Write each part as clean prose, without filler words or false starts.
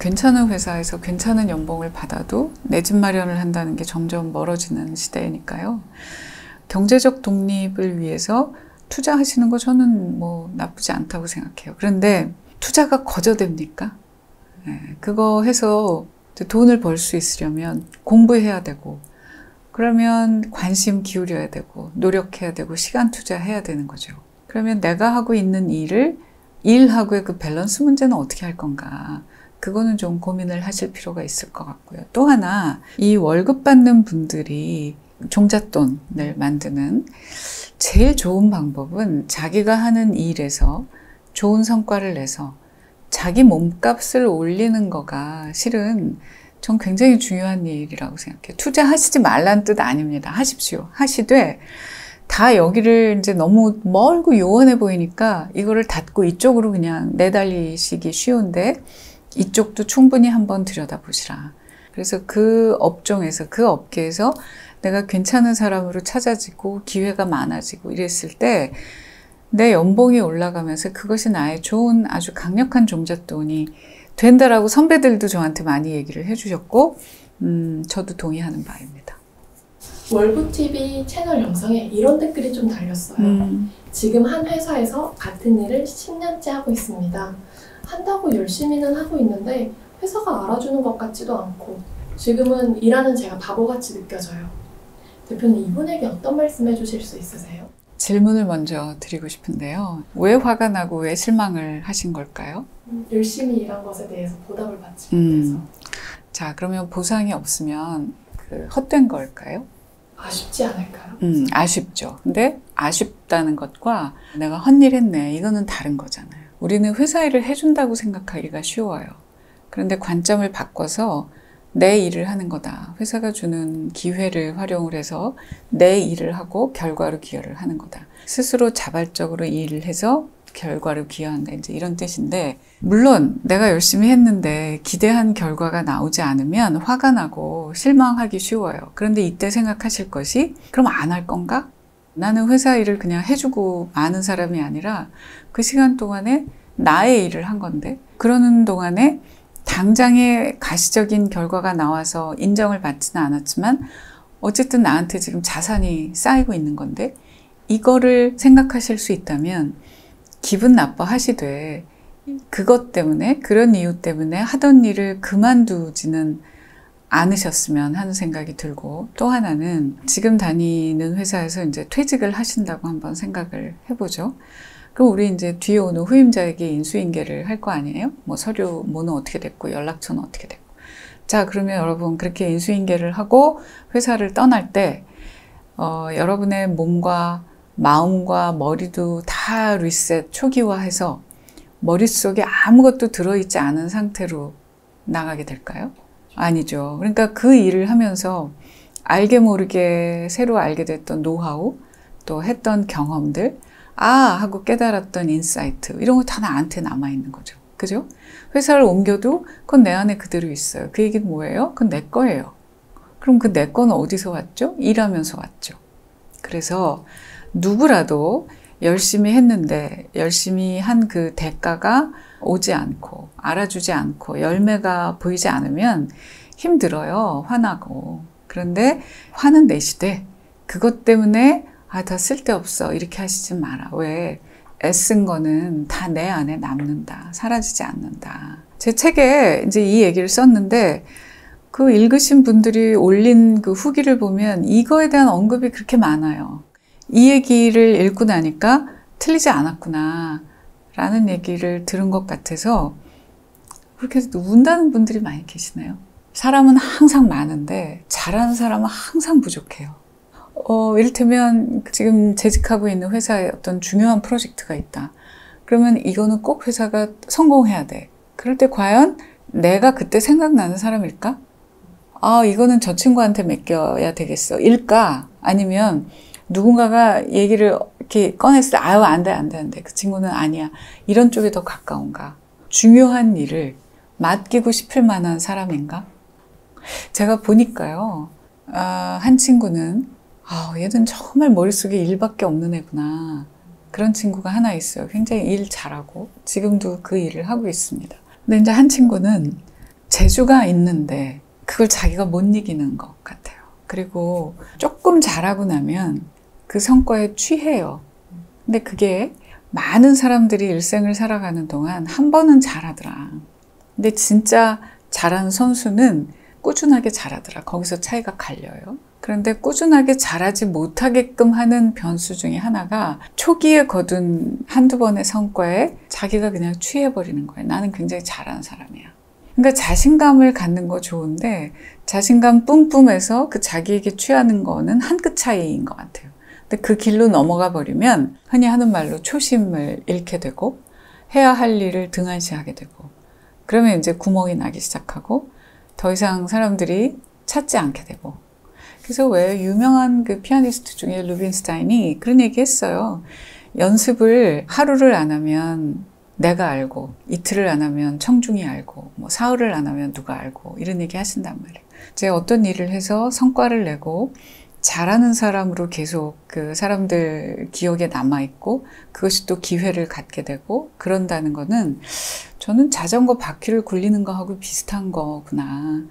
괜찮은 회사에서 괜찮은 연봉을 받아도 내 집 마련을 한다는 게 점점 멀어지는 시대니까요. 경제적 독립을 위해서 투자하시는 거 저는 뭐 나쁘지 않다고 생각해요. 그런데 투자가 거저됩니까? 그거 해서 돈을 벌 수 있으려면 공부해야 되고, 그러면 관심 기울여야 되고, 노력해야 되고, 시간 투자해야 되는 거죠. 그러면 내가 하고 있는 일하고의 그 밸런스 문제는 어떻게 할 건가? 그거는 좀 고민을 하실 필요가 있을 것 같고요. 또 하나, 이 월급 받는 분들이 종잣돈을 만드는 제일 좋은 방법은 자기가 하는 일에서 좋은 성과를 내서 자기 몸값을 올리는 거가 실은 전 굉장히 중요한 일이라고 생각해요. 투자하시지 말라는 뜻 아닙니다. 하십시오. 하시되 다 여기를 이제 너무 멀고 요원해 보이니까 이거를 닫고 이쪽으로 그냥 내달리시기 쉬운데 이쪽도 충분히 한번 들여다보시라. 그래서 그 업종에서, 그 업계에서 내가 괜찮은 사람으로 찾아지고 기회가 많아지고 이랬을 때 내 연봉이 올라가면서 그것이 나의 좋은 아주 강력한 종잣돈이 된다라고 선배들도 저한테 많이 얘기를 해주셨고 저도 동의하는 바입니다. 월부TV 채널 영상에 이런 댓글이 좀 달렸어요. 지금 한 회사에서 같은 일을 10년째 하고 있습니다. 한다고 열심히는 하고 있는데 회사가 알아주는 것 같지도 않고 지금은 일하는 제가 바보같이 느껴져요. 대표님, 이분에게 어떤 말씀 해주실 수 있으세요? 질문을 먼저 드리고 싶은데요. 왜 화가 나고 왜 실망을 하신 걸까요? 열심히 일한 것에 대해서 보답을 받지 못해서. 자, 그러면 보상이 없으면 헛된 걸까요? 아쉽지 않을까요? 아쉽죠. 근데 아쉽다는 것과 내가 헛일 했네, 이거는 다른 거잖아요. 우리는 회사 일을 해준다고 생각하기가 쉬워요. 그런데 관점을 바꿔서 내 일을 하는 거다. 회사가 주는 기회를 활용을 해서 내 일을 하고 결과로 기여를 하는 거다. 스스로 자발적으로 일을 해서 결과를 기여한다. 이제 이런 뜻인데, 물론 내가 열심히 했는데 기대한 결과가 나오지 않으면 화가 나고 실망하기 쉬워요. 그런데 이때 생각하실 것이, 그럼 안 할 건가? 나는 회사 일을 그냥 해주고 마는 사람이 아니라 그 시간 동안에 나의 일을 한 건데, 그러는 동안에 당장의 가시적인 결과가 나와서 인정을 받지는 않았지만 어쨌든 나한테 지금 자산이 쌓이고 있는 건데, 이거를 생각하실 수 있다면 기분 나빠하시되 그것 때문에, 그런 이유 때문에 하던 일을 그만두지는 않으셨으면 하는 생각이 들고, 또 하나는 지금 다니는 회사에서 이제 퇴직을 하신다고 한번 생각을 해보죠. 그럼 우리 이제 뒤에 오는 후임자에게 인수인계를 할 거 아니에요? 뭐 서류 뭐는 어떻게 됐고 연락처는 어떻게 됐고. 자, 그러면 여러분 그렇게 인수인계를 하고 회사를 떠날 때 여러분의 몸과 마음과 머리도 다 리셋, 초기화해서 머릿속에 아무것도 들어있지 않은 상태로 나가게 될까요? 아니죠. 그러니까 그 일을 하면서 알게 모르게 새로 알게 됐던 노하우, 또 했던 경험들, 하고 깨달았던 인사이트, 이런 거 다 나한테 남아있는 거죠. 그죠? 회사를 옮겨도 그건 내 안에 그대로 있어요. 그 얘기는 뭐예요? 그건 내 거예요. 그럼 그 내 거는 어디서 왔죠? 일하면서 왔죠. 그래서 누구라도 열심히 했는데 열심히 한 그 대가가 오지 않고 알아주지 않고 열매가 보이지 않으면 힘들어요. 화나고. 그런데 화는 내시되 그것 때문에 다 쓸데없어 이렇게 하시지 마라. 왜? 애쓴 거는 다 내 안에 남는다. 사라지지 않는다. 제 책에 이제 이 얘기를 썼는데 그 읽으신 분들이 올린 그 후기를 보면 이거에 대한 언급이 그렇게 많아요. 이 얘기를 읽고 나니까 틀리지 않았구나 라는 얘기를 들은 것 같아서 그렇게 운다는 분들이 많이 계시네요. 사람은 항상 많은데 잘하는 사람은 항상 부족해요. 이를테면 지금 재직하고 있는 회사에 어떤 중요한 프로젝트가 있다. 그러면 이거는 꼭 회사가 성공해야 돼. 그럴 때 과연 내가 그때 생각나는 사람일까? 이거는 저 친구한테 맡겨야 되겠어. 일까? 아니면 누군가가 얘기를 이렇게 꺼냈을 때 안 돼. 그 친구는 아니야. 이런 쪽에 더 가까운가? 중요한 일을 맡기고 싶을 만한 사람인가? 제가 보니까요. 한 친구는 얘는 정말 머릿속에 일밖에 없는 애구나. 그런 친구가 하나 있어요. 굉장히 일 잘하고 지금도 그 일을 하고 있습니다. 근데 이제 한 친구는 재주가 있는데 그걸 자기가 못 이기는 것 같아요. 그리고 조금 잘하고 나면 그 성과에 취해요. 근데 그게 많은 사람들이 일생을 살아가는 동안 한 번은 잘하더라. 근데 진짜 잘하는 선수는 꾸준하게 잘하더라. 거기서 차이가 갈려요. 그런데 꾸준하게 잘하지 못하게끔 하는 변수 중에 하나가 초기에 거둔 한두 번의 성과에 자기가 그냥 취해버리는 거예요. 나는 굉장히 잘하는 사람이야. 그러니까 자신감을 갖는 거 좋은데 자신감 뿜뿜해서 그 자기에게 취하는 거는 한 끗 차이인 것 같아요. 근데 그 길로 넘어가 버리면 흔히 하는 말로 초심을 잃게 되고 해야 할 일을 등한시하게 되고 그러면 이제 구멍이 나기 시작하고 더 이상 사람들이 찾지 않게 되고 그래서 왜 유명한 그 피아니스트 중에 루빈스타인이 그런 얘기 했어요. 연습을 하루를 안 하면 내가 알고 이틀을 안 하면 청중이 알고 뭐 사흘을 안 하면 누가 알고 이런 얘기 하신단 말이에요. 이제 어떤 일을 해서 성과를 내고 잘하는 사람으로 계속 그 사람들 기억에 남아있고 그것이 또 기회를 갖게 되고 그런다는 거는 저는 자전거 바퀴를 굴리는 거하고 비슷한 거구나.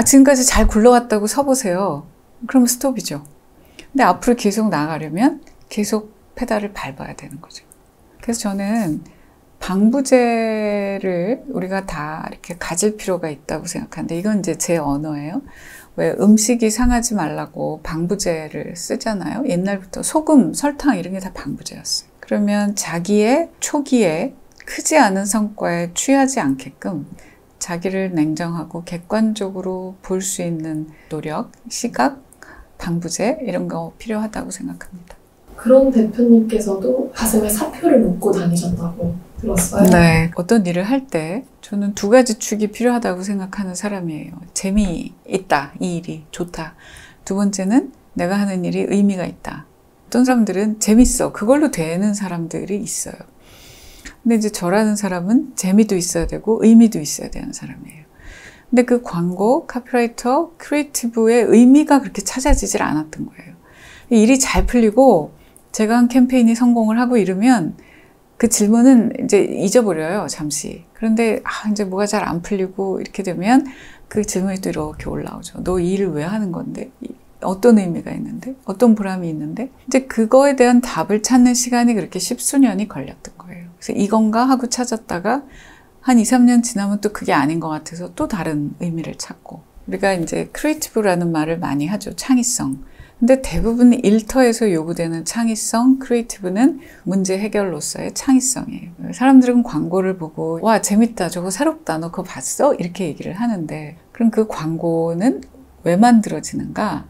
지금까지 잘 굴러왔다고 서보세요. 그러면 스톱이죠. 근데 앞으로 계속 나가려면 계속 페달을 밟아야 되는 거죠. 그래서 저는 방부제를 우리가 다 이렇게 가질 필요가 있다고 생각하는데 이건 이제 제 언어예요. 왜 음식이 상하지 말라고 방부제를 쓰잖아요. 옛날부터 소금, 설탕 이런 게 다 방부제였어요. 그러면 자기의 초기에 크지 않은 성과에 취하지 않게끔 자기를 냉정하고 객관적으로 볼 수 있는 노력, 시각, 방부제 이런 거 필요하다고 생각합니다. 그런 대표님께서도 가슴에 사표를 놓고 다니셨다고 들었어요. 네. 어떤 일을 할 때 저는 두 가지 축이 필요하다고 생각하는 사람이에요. 재미있다. 이 일이 좋다. 두 번째는 내가 하는 일이 의미가 있다. 어떤 사람들은 재밌어. 그걸로 되는 사람들이 있어요. 근데 이제 저라는 사람은 재미도 있어야 되고 의미도 있어야 되는 사람이에요. 근데 그 광고, 카피라이터, 크리에이티브의 의미가 그렇게 찾아지질 않았던 거예요. 일이 잘 풀리고 제가 한 캠페인이 성공을 하고 이러면 그 질문은 이제 잊어버려요, 잠시. 그런데 이제 뭐가 잘 안 풀리고 이렇게 되면 그 질문이 또 이렇게 올라오죠. 너 이 일을 왜 하는 건데? 어떤 의미가 있는데? 어떤 보람이 있는데? 이제 그거에 대한 답을 찾는 시간이 그렇게 십수년이 걸렸던 거예요. 그래서 이건가 하고 찾았다가 한 2, 3년 지나면 또 그게 아닌 것 같아서 또 다른 의미를 찾고. 우리가 이제 크리에이티브라는 말을 많이 하죠. 창의성. 근데 대부분 일터에서 요구되는 창의성, 크리에이티브는 문제 해결로서의 창의성이에요. 사람들은 광고를 보고 와 재밌다, 저거 새롭다, 너 그거 봤어? 이렇게 얘기를 하는데 그럼 그 광고는 왜 만들어지는가?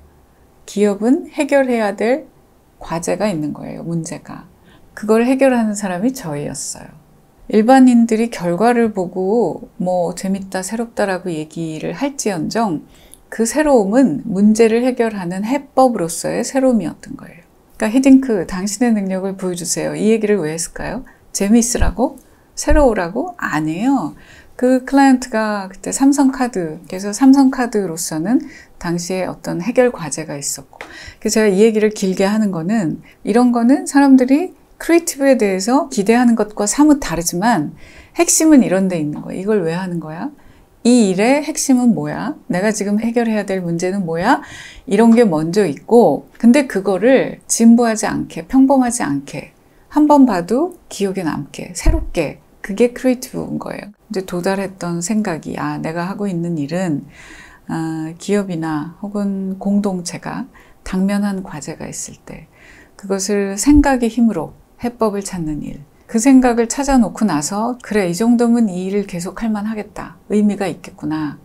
기업은 해결해야 될 과제가 있는 거예요, 문제가. 그걸 해결하는 사람이 저희였어요. 일반인들이 결과를 보고 뭐 재밌다, 새롭다라고 얘기를 할지언정 그 새로움은 문제를 해결하는 해법으로서의 새로움이었던 거예요. 그러니까 히딩크, 당신의 능력을 보여주세요. 이 얘기를 왜 했을까요? 재미있으라고? 새로우라고? 아니에요. 그 클라이언트가 그때 삼성카드, 그래서 삼성카드로서는 당시에 어떤 해결 과제가 있었고. 그래서 제가 이 얘기를 길게 하는 거는 이런 거는 사람들이 크리에이티브에 대해서 기대하는 것과 사뭇 다르지만 핵심은 이런 데 있는 거예요. 이걸 왜 하는 거야? 이 일의 핵심은 뭐야? 내가 지금 해결해야 될 문제는 뭐야? 이런 게 먼저 있고 근데 그거를 진부하지 않게 평범하지 않게 한 번 봐도 기억에 남게 새롭게 그게 크리에이티브인 거예요. 이제 도달했던 생각이 내가 하고 있는 일은 기업이나 혹은 공동체가 당면한 과제가 있을 때 그것을 생각의 힘으로 해법을 찾는 일 그 생각을 찾아놓고 나서 그래 이 정도면 이 일을 계속할 만하겠다. 의미가 있겠구나.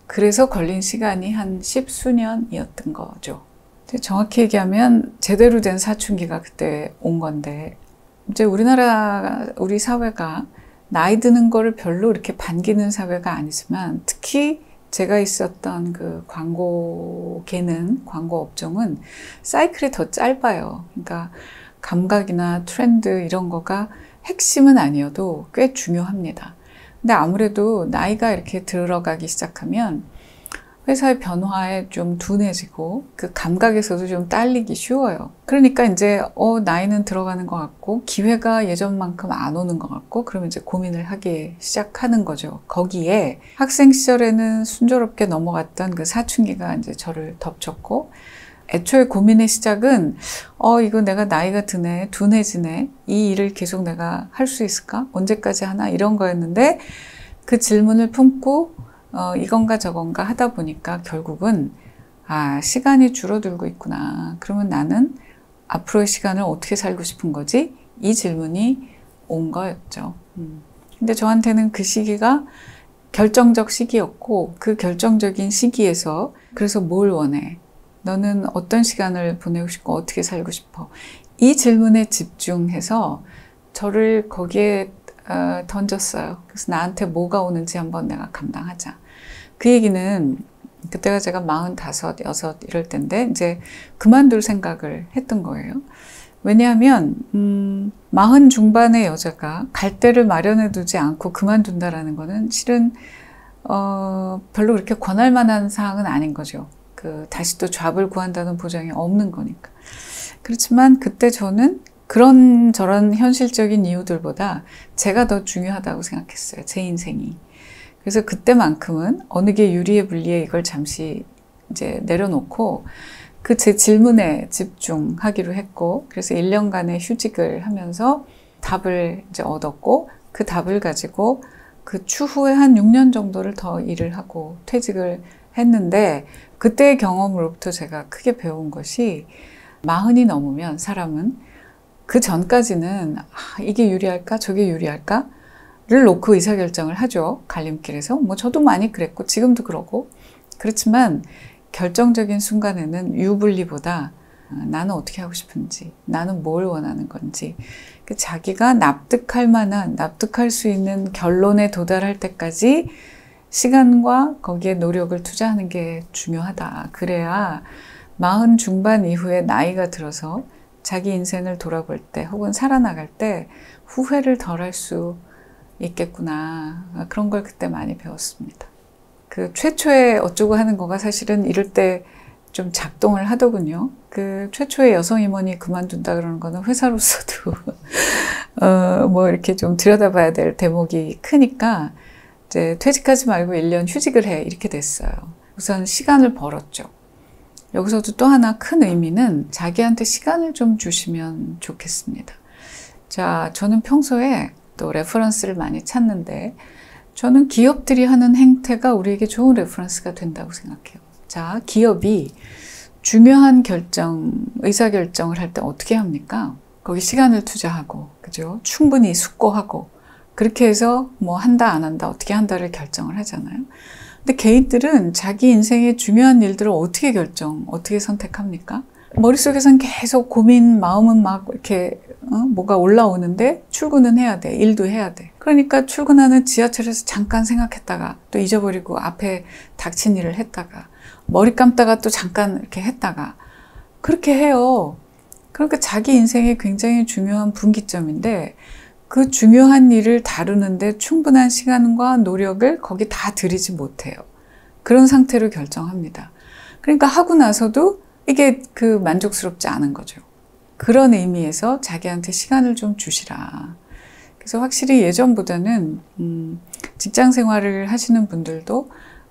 그래서 걸린 시간이 한 10수년이었던 거죠. 정확히 얘기하면 제대로 된 사춘기가 그때 온 건데 이제 우리 사회가 나이 드는 거를 별로 이렇게 반기는 사회가 아니지만 특히 제가 있었던 그 광고계는 광고 업종은 사이클이 더 짧아요. 그러니까 감각이나 트렌드 이런 거가 핵심은 아니어도 꽤 중요합니다. 근데 아무래도 나이가 이렇게 들어가기 시작하면 회사의 변화에 좀 둔해지고 그 감각에서도 좀 딸리기 쉬워요. 그러니까 이제 나이는 들어가는 것 같고 기회가 예전만큼 안 오는 것 같고 그러면 이제 고민을 하기 시작하는 거죠. 거기에 학생 시절에는 순조롭게 넘어갔던 그 사춘기가 이제 저를 덮쳤고 애초에 고민의 시작은 이거 내가 나이가 드네, 둔해지네, 이 일을 계속 내가 할 수 있을까? 언제까지 하나? 이런 거였는데 그 질문을 품고 이건가 저건가 하다 보니까 결국은 시간이 줄어들고 있구나. 그러면 나는 앞으로의 시간을 어떻게 살고 싶은 거지? 이 질문이 온 거였죠. 근데 저한테는 그 시기가 결정적 시기였고 그 결정적인 시기에서 그래서 뭘 원해? 너는 어떤 시간을 보내고 싶고 어떻게 살고 싶어? 이 질문에 집중해서 저를 거기에 던졌어요. 그래서 나한테 뭐가 오는지 한번 내가 감당하자. 그 얘기는 그때가 제가 45, 6 이럴 때인데 이제 그만둘 생각을 했던 거예요. 왜냐하면 40 중반의 여자가 갈 데를 마련해 두지 않고 그만둔다라는 거는 실은 별로 그렇게 권할 만한 사항은 아닌 거죠. 다시 또 잡을 구한다는 보장이 없는 거니까. 그렇지만 그때 저는 그런 저런 현실적인 이유들보다 제가 더 중요하다고 생각했어요. 제 인생이. 그래서 그때만큼은 어느 게 유리해 불리해 이걸 잠시 이제 내려놓고 그 제 질문에 집중하기로 했고 그래서 1년간의 휴직을 하면서 답을 이제 얻었고 그 답을 가지고 그 추후에 한 6년 정도를 더 일을 하고 퇴직을 했는데 그때의 경험으로부터 제가 크게 배운 것이 40이 넘으면 사람은 그 전까지는 이게 유리할까 저게 유리할까 를 놓고 의사결정을 하죠. 갈림길에서. 저도 많이 그랬고 지금도 그러고 그렇지만 결정적인 순간에는 유불리보다 나는 어떻게 하고 싶은지 나는 뭘 원하는 건지 자기가 납득할 만한 납득할 수 있는 결론에 도달할 때까지 시간과 거기에 노력을 투자하는 게 중요하다. 그래야 40 중반 이후에 나이가 들어서 자기 인생을 돌아볼 때 혹은 살아나갈 때 후회를 덜 할 수 있겠구나. 그런 걸 그때 많이 배웠습니다. 그 최초의 어쩌고 하는 거가 사실은 이럴 때 좀 작동을 하더군요. 그 최초의 여성 임원이 그만둔다 그러는 거는 회사로서도 이렇게 좀 들여다봐야 될 대목이 크니까 이제 퇴직하지 말고 1년 휴직을 해 이렇게 됐어요. 우선 시간을 벌었죠. 여기서도 또 하나 큰 의미는 자기한테 시간을 좀 주시면 좋겠습니다. 자, 저는 평소에 또 레퍼런스를 많이 찾는데 저는 기업들이 하는 행태가 우리에게 좋은 레퍼런스가 된다고 생각해요. 자, 기업이 중요한 의사결정을 할 때 어떻게 합니까? 거기 시간을 투자하고, 그죠? 충분히 숙고하고, 그렇게 해서 한다, 안 한다, 어떻게 한다를 결정을 하잖아요. 근데 개인들은 자기 인생의 중요한 일들을 어떻게 선택합니까? 머릿속에선 계속 고민, 마음은 막 이렇게 뭐가 올라오는데 출근은 해야 돼. 일도 해야 돼. 그러니까 출근하는 지하철에서 잠깐 생각했다가 또 잊어버리고 앞에 닥친 일을 했다가 머리 감다가 또 잠깐 이렇게 했다가 그렇게 해요. 그러니까 자기 인생의 굉장히 중요한 분기점인데 그 중요한 일을 다루는데 충분한 시간과 노력을 거기 다 들이지 못해요. 그런 상태로 결정합니다. 그러니까 하고 나서도 이게 만족스럽지 않은 거죠. 그런 의미에서 자기한테 시간을 좀 주시라. 그래서 확실히 예전보다는 직장 생활을 하시는 분들도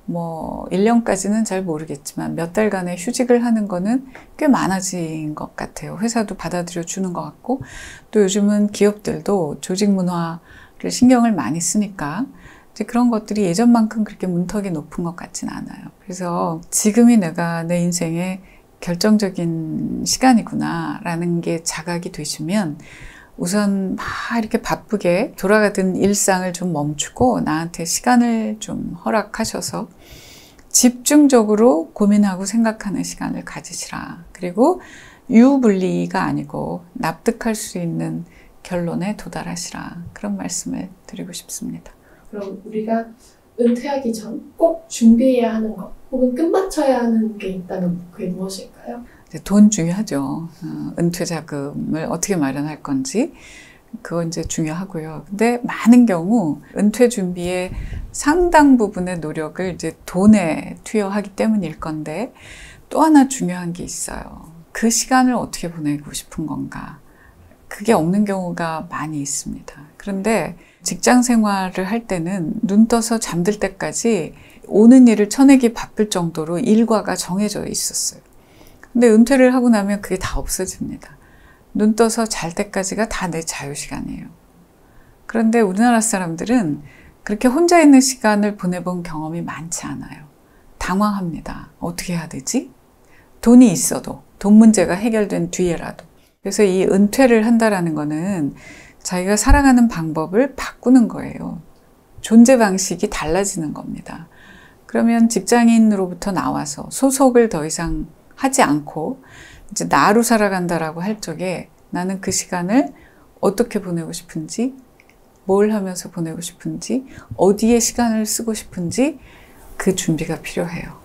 1년까지는 잘 모르겠지만 몇 달간의 휴직을 하는 거는 꽤 많아진 것 같아요. 회사도 받아들여 주는 것 같고 또 요즘은 기업들도 조직 문화를 신경을 많이 쓰니까 이제 그런 것들이 예전만큼 그렇게 문턱이 높은 것 같진 않아요. 그래서 지금이 내가 내 인생의 결정적인 시간이구나 라는 게 자각이 되시면 우선 막 이렇게 바쁘게 돌아가던 일상을 좀 멈추고 나한테 시간을 좀 허락하셔서 집중적으로 고민하고 생각하는 시간을 가지시라. 그리고 유불리가 아니고 납득할 수 있는 결론에 도달하시라. 그런 말씀을 드리고 싶습니다. 그럼 우리가 은퇴하기 전 꼭 준비해야 하는 것 혹은 끝마쳐야 하는 게 있다면 그게 무엇일까요? 돈 중요하죠. 은퇴 자금을 어떻게 마련할 건지. 그건 이제 중요하고요. 근데 많은 경우 은퇴 준비의 상당 부분의 노력을 이제 돈에 투여하기 때문일 건데 또 하나 중요한 게 있어요. 그 시간을 어떻게 보내고 싶은 건가? 그게 없는 경우가 많이 있습니다. 그런데 직장 생활을 할 때는 눈 떠서 잠들 때까지 오는 일을 쳐내기 바쁠 정도로 일과가 정해져 있었어요. 근데 은퇴를 하고 나면 그게 다 없어집니다. 눈 떠서 잘 때까지가 다 내 자유시간이에요. 그런데 우리나라 사람들은 그렇게 혼자 있는 시간을 보내본 경험이 많지 않아요. 당황합니다. 어떻게 해야 되지? 돈이 있어도, 돈 문제가 해결된 뒤에라도. 그래서 이 은퇴를 한다라는 거는 자기가 살아가는 방법을 바꾸는 거예요. 존재 방식이 달라지는 겁니다. 그러면 직장인으로부터 나와서 소속을 더 이상 하지 않고 이제 나로 살아간다라고 할 적에 나는 그 시간을 어떻게 보내고 싶은지, 뭘 하면서 보내고 싶은지, 어디에 시간을 쓰고 싶은지 그 준비가 필요해요.